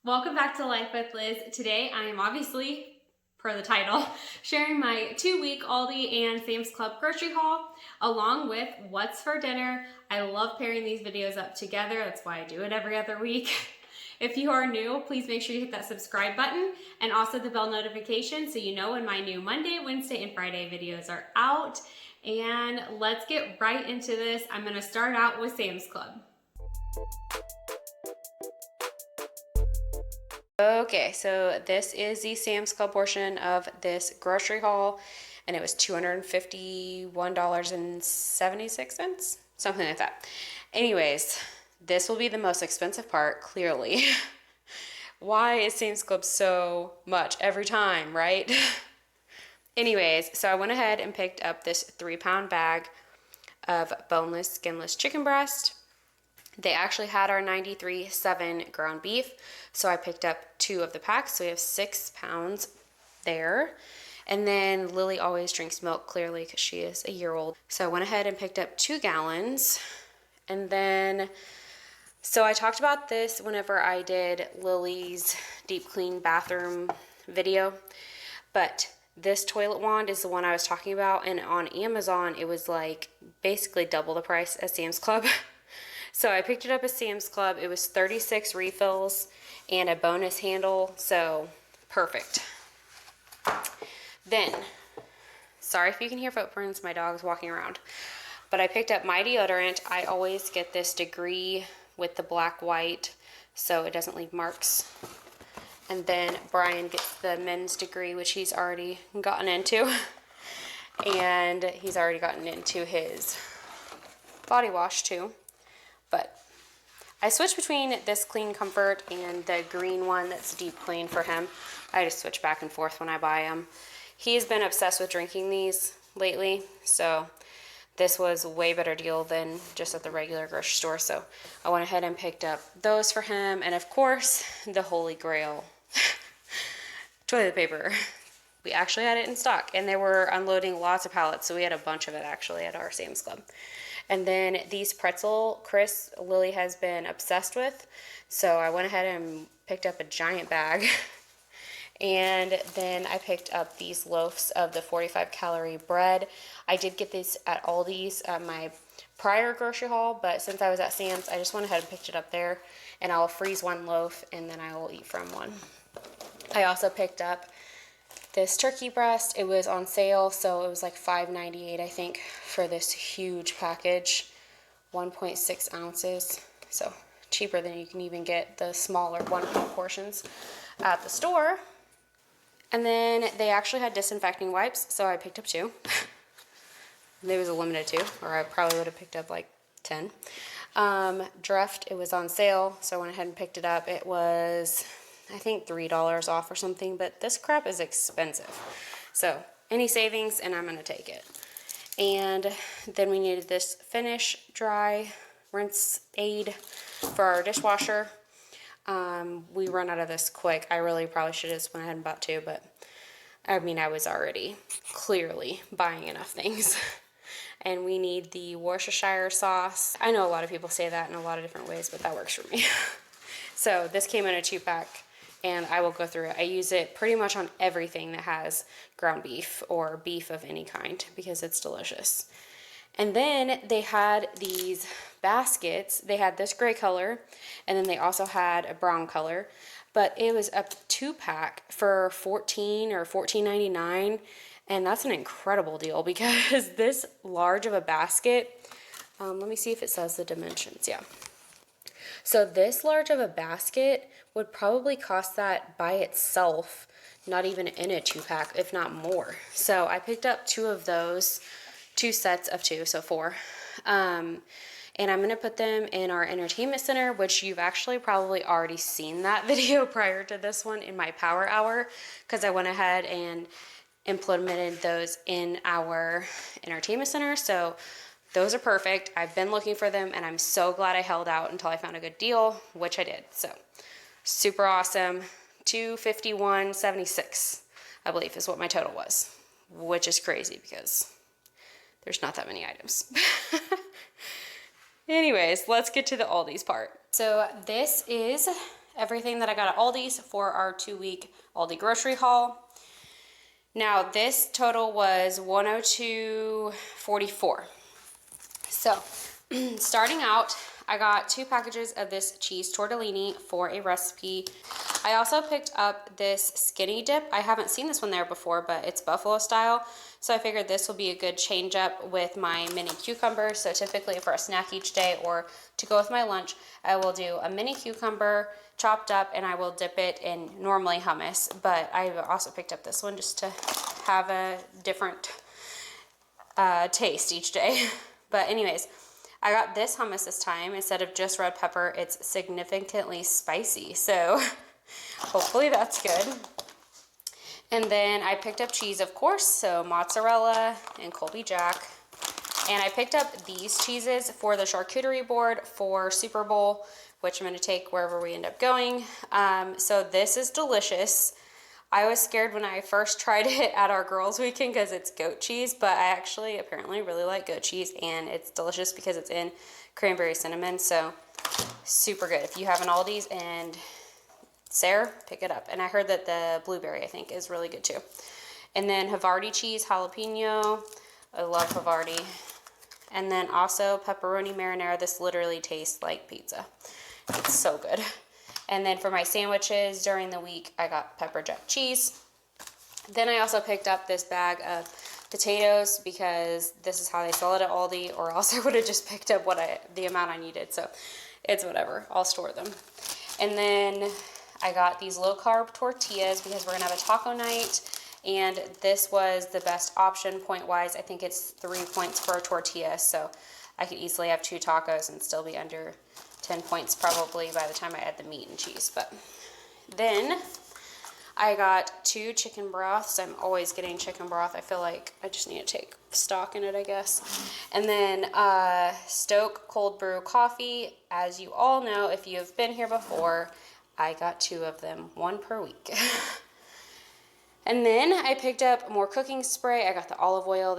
Welcome back to Life with Liz. Today I am obviously, per the title, sharing my 2-week Aldi and Sam's Club grocery haul along with what's for dinner. I love pairing these videos up together. That's why I do it every other week. If you are new, please make sure you hit that subscribe button and also the bell notification so you know when my new Monday, Wednesday, and Friday videos are out. And let's get right into this. I'm going to start out with Sam's Club. Okay, so this is the Sam's Club portion of this grocery haul, and it was $251.76, something like that. Anyways, this will be the most expensive part, clearly. Why is Sam's Club so much every time, right? Anyways, so I went ahead and picked up this 3-pound bag of boneless, skinless chicken breast. They actually had our 93.7 ground beef, so I picked up 2 of the packs, so we have 6 pounds there. And then Lily always drinks milk, clearly, because she is a year old. So I went ahead and picked up 2 gallons. And then, so I talked about this whenever I did Lily's deep clean bathroom video, but this toilet wand is the one I was talking about, and on Amazon, it was like basically double the price as Sam's Club. So I picked it up at Sam's Club. It was 36 refills and a bonus handle, so perfect. Then, sorry if you can hear footprints, my dog's walking around. But I picked up my deodorant. I always get this degree with the black white so it doesn't leave marks. And then Brian gets the men's degree, which he's already gotten into. And he's already gotten into his body wash too. But I switch between this Clean Comfort and the green one that's deep clean for him. I just switch back and forth when I buy them. He's been obsessed with drinking these lately, so this was a way better deal than just at the regular grocery store. So I went ahead and picked up those for him. And of course, the holy grail, toilet paper. We actually had it in stock, and they were unloading lots of pallets, so we had a bunch of it actually at our Sam's Club. And then these pretzel crisps Lily has been obsessed with, so I went ahead and picked up a giant bag. And then I picked up these loaves of the 45-calorie bread. I did get these at Aldi's at my prior grocery haul, but since I was at Sam's, I just went ahead and picked it up there, and I'll freeze 1 loaf, and then I will eat from one. I also picked up this turkey breast. It was on sale, so it was like $5.98, I think, for this huge package, 1.6 ounces. So cheaper than you can even get the smaller 1-pound portions at the store. And then they actually had disinfecting wipes, so I picked up 2. There was a limited 2, or I probably would have picked up like 10. Dreft, it was on sale, so I went ahead and picked it up. It was, I think, $3 off or something, but this crap is expensive. So any savings, and I'm going to take it. And then we needed this Finish Dry Rinse Aid for our dishwasher. We run out of this quick. I really probably should have just went ahead and bought 2, but I mean, I was already clearly buying enough things. And we need the Worcestershire sauce. I know a lot of people say that in a lot of different ways, but that works for me. So this came in a 2-pack, and I will go through it. I use it pretty much on everything that has ground beef or beef of any kind because it's delicious. And then they had these baskets. They had this gray color, and then they also had a brown color, but it was a 2-pack for $14 or $14.99, and that's an incredible deal because this large of a basket, let me see if it says the dimensions. Yeah. So this large of a basket would probably cost that by itself, not even in a 2-pack, if not more. So I picked up 2 of those, 2 sets of 2, so 4. And I'm going to put them in our entertainment center, which you've actually probably already seen that video prior to this one in my power hour, because I went ahead and implemented those in our entertainment center. So those are perfect. I've been looking for them, and I'm so glad I held out until I found a good deal, which I did. So super awesome. $251.76, I believe, is what my total was, which is crazy because there's not that many items. Anyways, let's get to the Aldi's part. So this is everything that I got at Aldi's for our 2-week Aldi grocery haul. Now this total was $102.44. So starting out, I got 2 packages of this cheese tortellini for a recipe. I also picked up this skinny dip. I haven't seen this one there before, but it's buffalo style. So I figured this will be a good change up with my mini cucumbers. So typically for a snack each day or to go with my lunch, I will do a mini cucumber chopped up and I will dip it in normally hummus. But I also picked up this one just to have a different taste each day. But anyways, I got this hummus this time. Instead of just red pepper, it's significantly spicy. So hopefully that's good. And then I picked up cheese, of course, so mozzarella and Colby Jack. And I picked up these cheeses for the charcuterie board for Super Bowl, which I'm going to take wherever we end up going. So this is delicious. I was scared when I first tried it at our girls' weekend because it's goat cheese, but I actually apparently really like goat cheese, and it's delicious because it's in cranberry cinnamon, so super good. If you have an Aldi's and Sarah, pick it up. And I heard that the blueberry, I think, is really good too. And then Havarti cheese, jalapeno. I love Havarti. And then also pepperoni marinara. This literally tastes like pizza. It's so good. And then for my sandwiches during the week, I got pepper jack cheese. Then I also picked up this bag of potatoes because this is how they sell it at Aldi, or else I would have just picked up the amount I needed. So it's whatever. I'll store them. And then I got these low-carb tortillas because we're going to have a taco night, and this was the best option point-wise. I think it's 3 points for a tortilla, so I could easily have 2 tacos and still be under 10 points probably by the time I add the meat and cheese. But then I got 2 chicken broths. I'm always getting chicken broth. I feel like I just need to take stock in it, I guess. And then Stoke cold brew coffee. As you all know, if you have been here before, I got 2 of them, 1 per week. And then I picked up more cooking spray. I got the olive oil.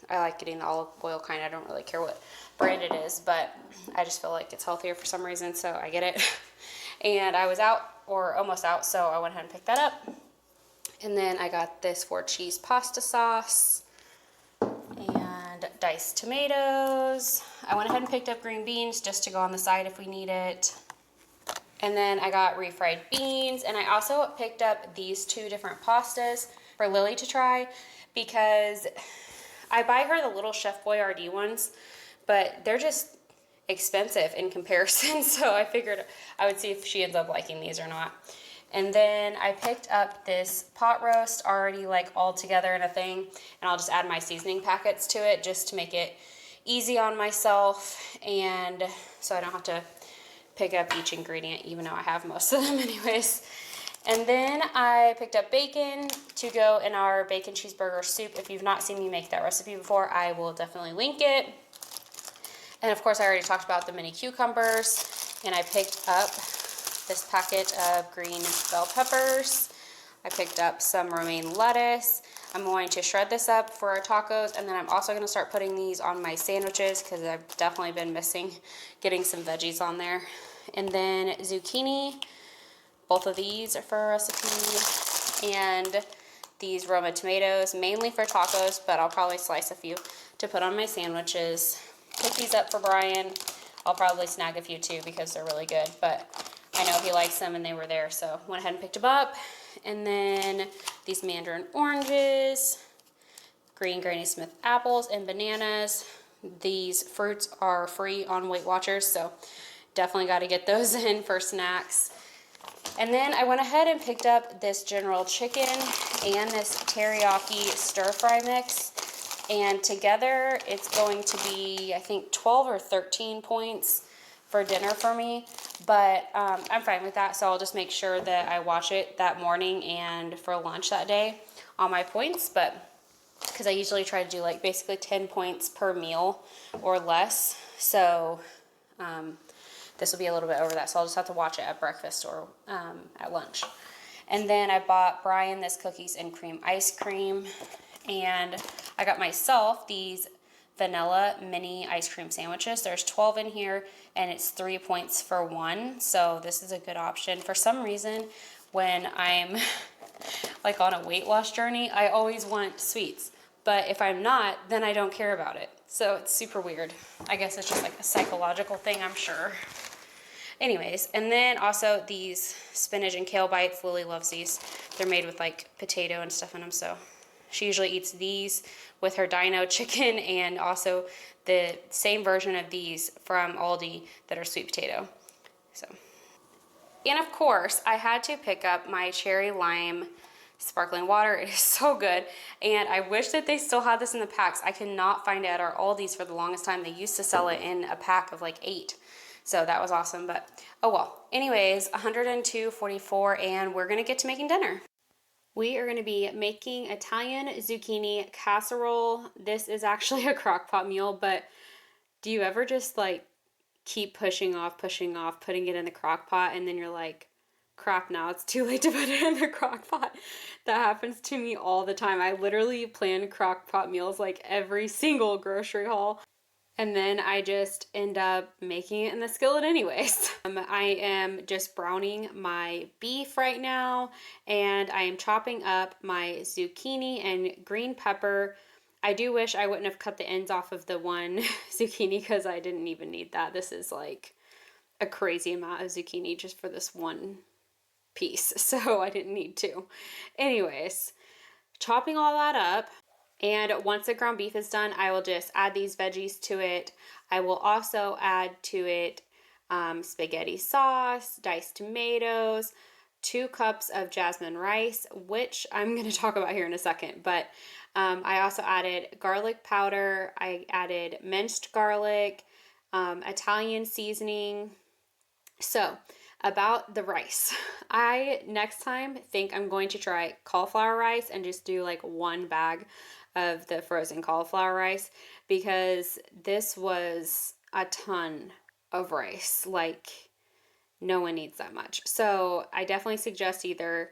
I like getting the olive oil kind. I don't really care what brand it is, but I just feel like it's healthier for some reason, so I get it. And I was out, or almost out, so I went ahead and picked that up. And then I got this 4 cheese pasta sauce and diced tomatoes. I went ahead and picked up green beans just to go on the side if we need it. And then I got refried beans, and I also picked up these 2 different pastas for Lily to try because I buy her the little Chef Boyardee ones, but they're just expensive in comparison, so I figured I would see if she ends up liking these or not. And then I picked up this pot roast already like all together in a thing, and I'll just add my seasoning packets to it just to make it easy on myself, and so I don't have to pick up each ingredient, even though I have most of them anyways. And then I picked up bacon to go in our bacon cheeseburger soup. If you've not seen me make that recipe before, I will definitely link it. And of course, I already talked about the mini cucumbers, and I picked up this packet of green bell peppers. I picked up some romaine lettuce. I'm going to shred this up for our tacos, and then I'm also going to start putting these on my sandwiches because I've definitely been missing getting some veggies on there. And then zucchini, both of these are for a recipe, and these Roma tomatoes, mainly for tacos, but I'll probably slice a few to put on my sandwiches. Pick these up for Brian. I'll probably snag a few too because they're really good, but I know he likes them and they were there, so went ahead and picked them up. And then these mandarin oranges, green Granny Smith apples, and bananas. These fruits are free on Weight Watchers, so definitely got to get those in for snacks. And then I went ahead and picked up this General Chicken and this teriyaki stir fry mix. And together it's going to be, I think, 12 or 13 points for dinner for me. But I'm fine with that, so I'll just make sure that I watch it that morning and for lunch that day on my points. But because I usually try to do like basically 10 points per meal or less. So this will be a little bit over that, so I'll just have to watch it at breakfast or at lunch. And then I bought Brian this cookies and cream ice cream, and I got myself these vanilla mini ice cream sandwiches. There's 12 in here and it's 3 points for one. So this is a good option. For some reason, when I'm like on a weight loss journey, I always want sweets. But if I'm not, then I don't care about it. So it's super weird. I guess it's just like a psychological thing, I'm sure. Anyways, and then also these spinach and kale bites. Lily loves these. They're made with like potato and stuff in them, so she usually eats these with her dino chicken and also the same version of these from Aldi that are sweet potato. So, and of course, I had to pick up my cherry lime sparkling water. It is so good, and I wish that they still had this in the packs. I cannot find it at our Aldi's for the longest time. They used to sell it in a pack of like 8. So that was awesome, but oh well. Anyways, 102.44, and we're gonna get to making dinner. We are gonna be making Italian zucchini casserole. This is actually a crock pot meal, but do you ever just like keep pushing off, putting it in the crock pot, and then you're like, crap, now it's too late to put it in the crock pot? That happens to me all the time. I literally plan crock pot meals like every single grocery haul. And then I just end up making it in the skillet anyways. I am just browning my beef right now, and I am chopping up my zucchini and green pepper. I do wish I wouldn't have cut the ends off of the one zucchini because I didn't even need that. This is like a crazy amount of zucchini just for this one piece, so I didn't need to. Anyways, chopping all that up. And once the ground beef is done, I will just add these veggies to it. I will also add to it spaghetti sauce, diced tomatoes, 2 cups of jasmine rice, which I'm going to talk about here in a second. But I also added garlic powder. I added minced garlic, Italian seasoning. So about the rice, I next time think I'm going to try cauliflower rice and just do like 1 bag of the frozen cauliflower rice, because this was a ton of rice. Like, no one needs that much. So I definitely suggest either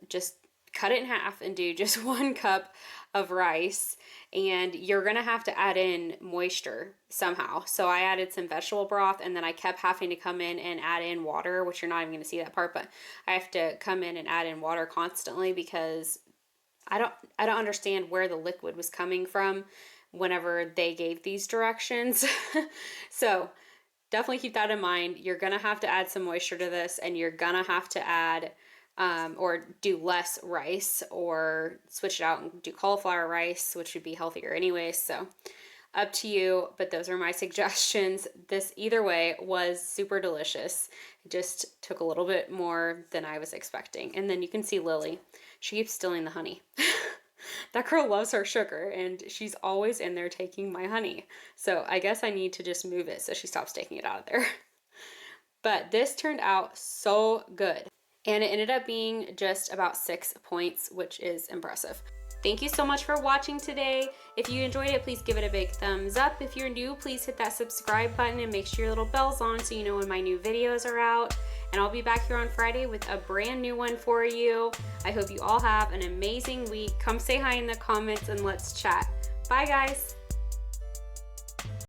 just cut it in half and do just 1 cup of rice, and you're gonna have to add in moisture somehow. So I added some vegetable broth, and then I kept having to come in and add in water, which you're not even gonna see that part, but I have to come in and add in water constantly because I don't understand where the liquid was coming from whenever they gave these directions. So definitely keep that in mind. You're gonna have to add some moisture to this, and you're gonna have to add or do less rice, or switch it out and do cauliflower rice, which would be healthier anyway. So up to you, but those are my suggestions. This either way was super delicious. It just took a little bit more than I was expecting. And then you can see Lily. She keeps stealing the honey. That girl loves her sugar, and she's always in there taking my honey. So I guess I need to just move it so she stops taking it out of there. But this turned out so good. And it ended up being just about 6 points, which is impressive. Thank you so much for watching today. If you enjoyed it, please give it a big thumbs up. If you're new, please hit that subscribe button and make sure your little bell's on so you know when my new videos are out. And I'll be back here on Friday with a brand new one for you. I hope you all have an amazing week. Come say hi in the comments and let's chat. Bye, guys.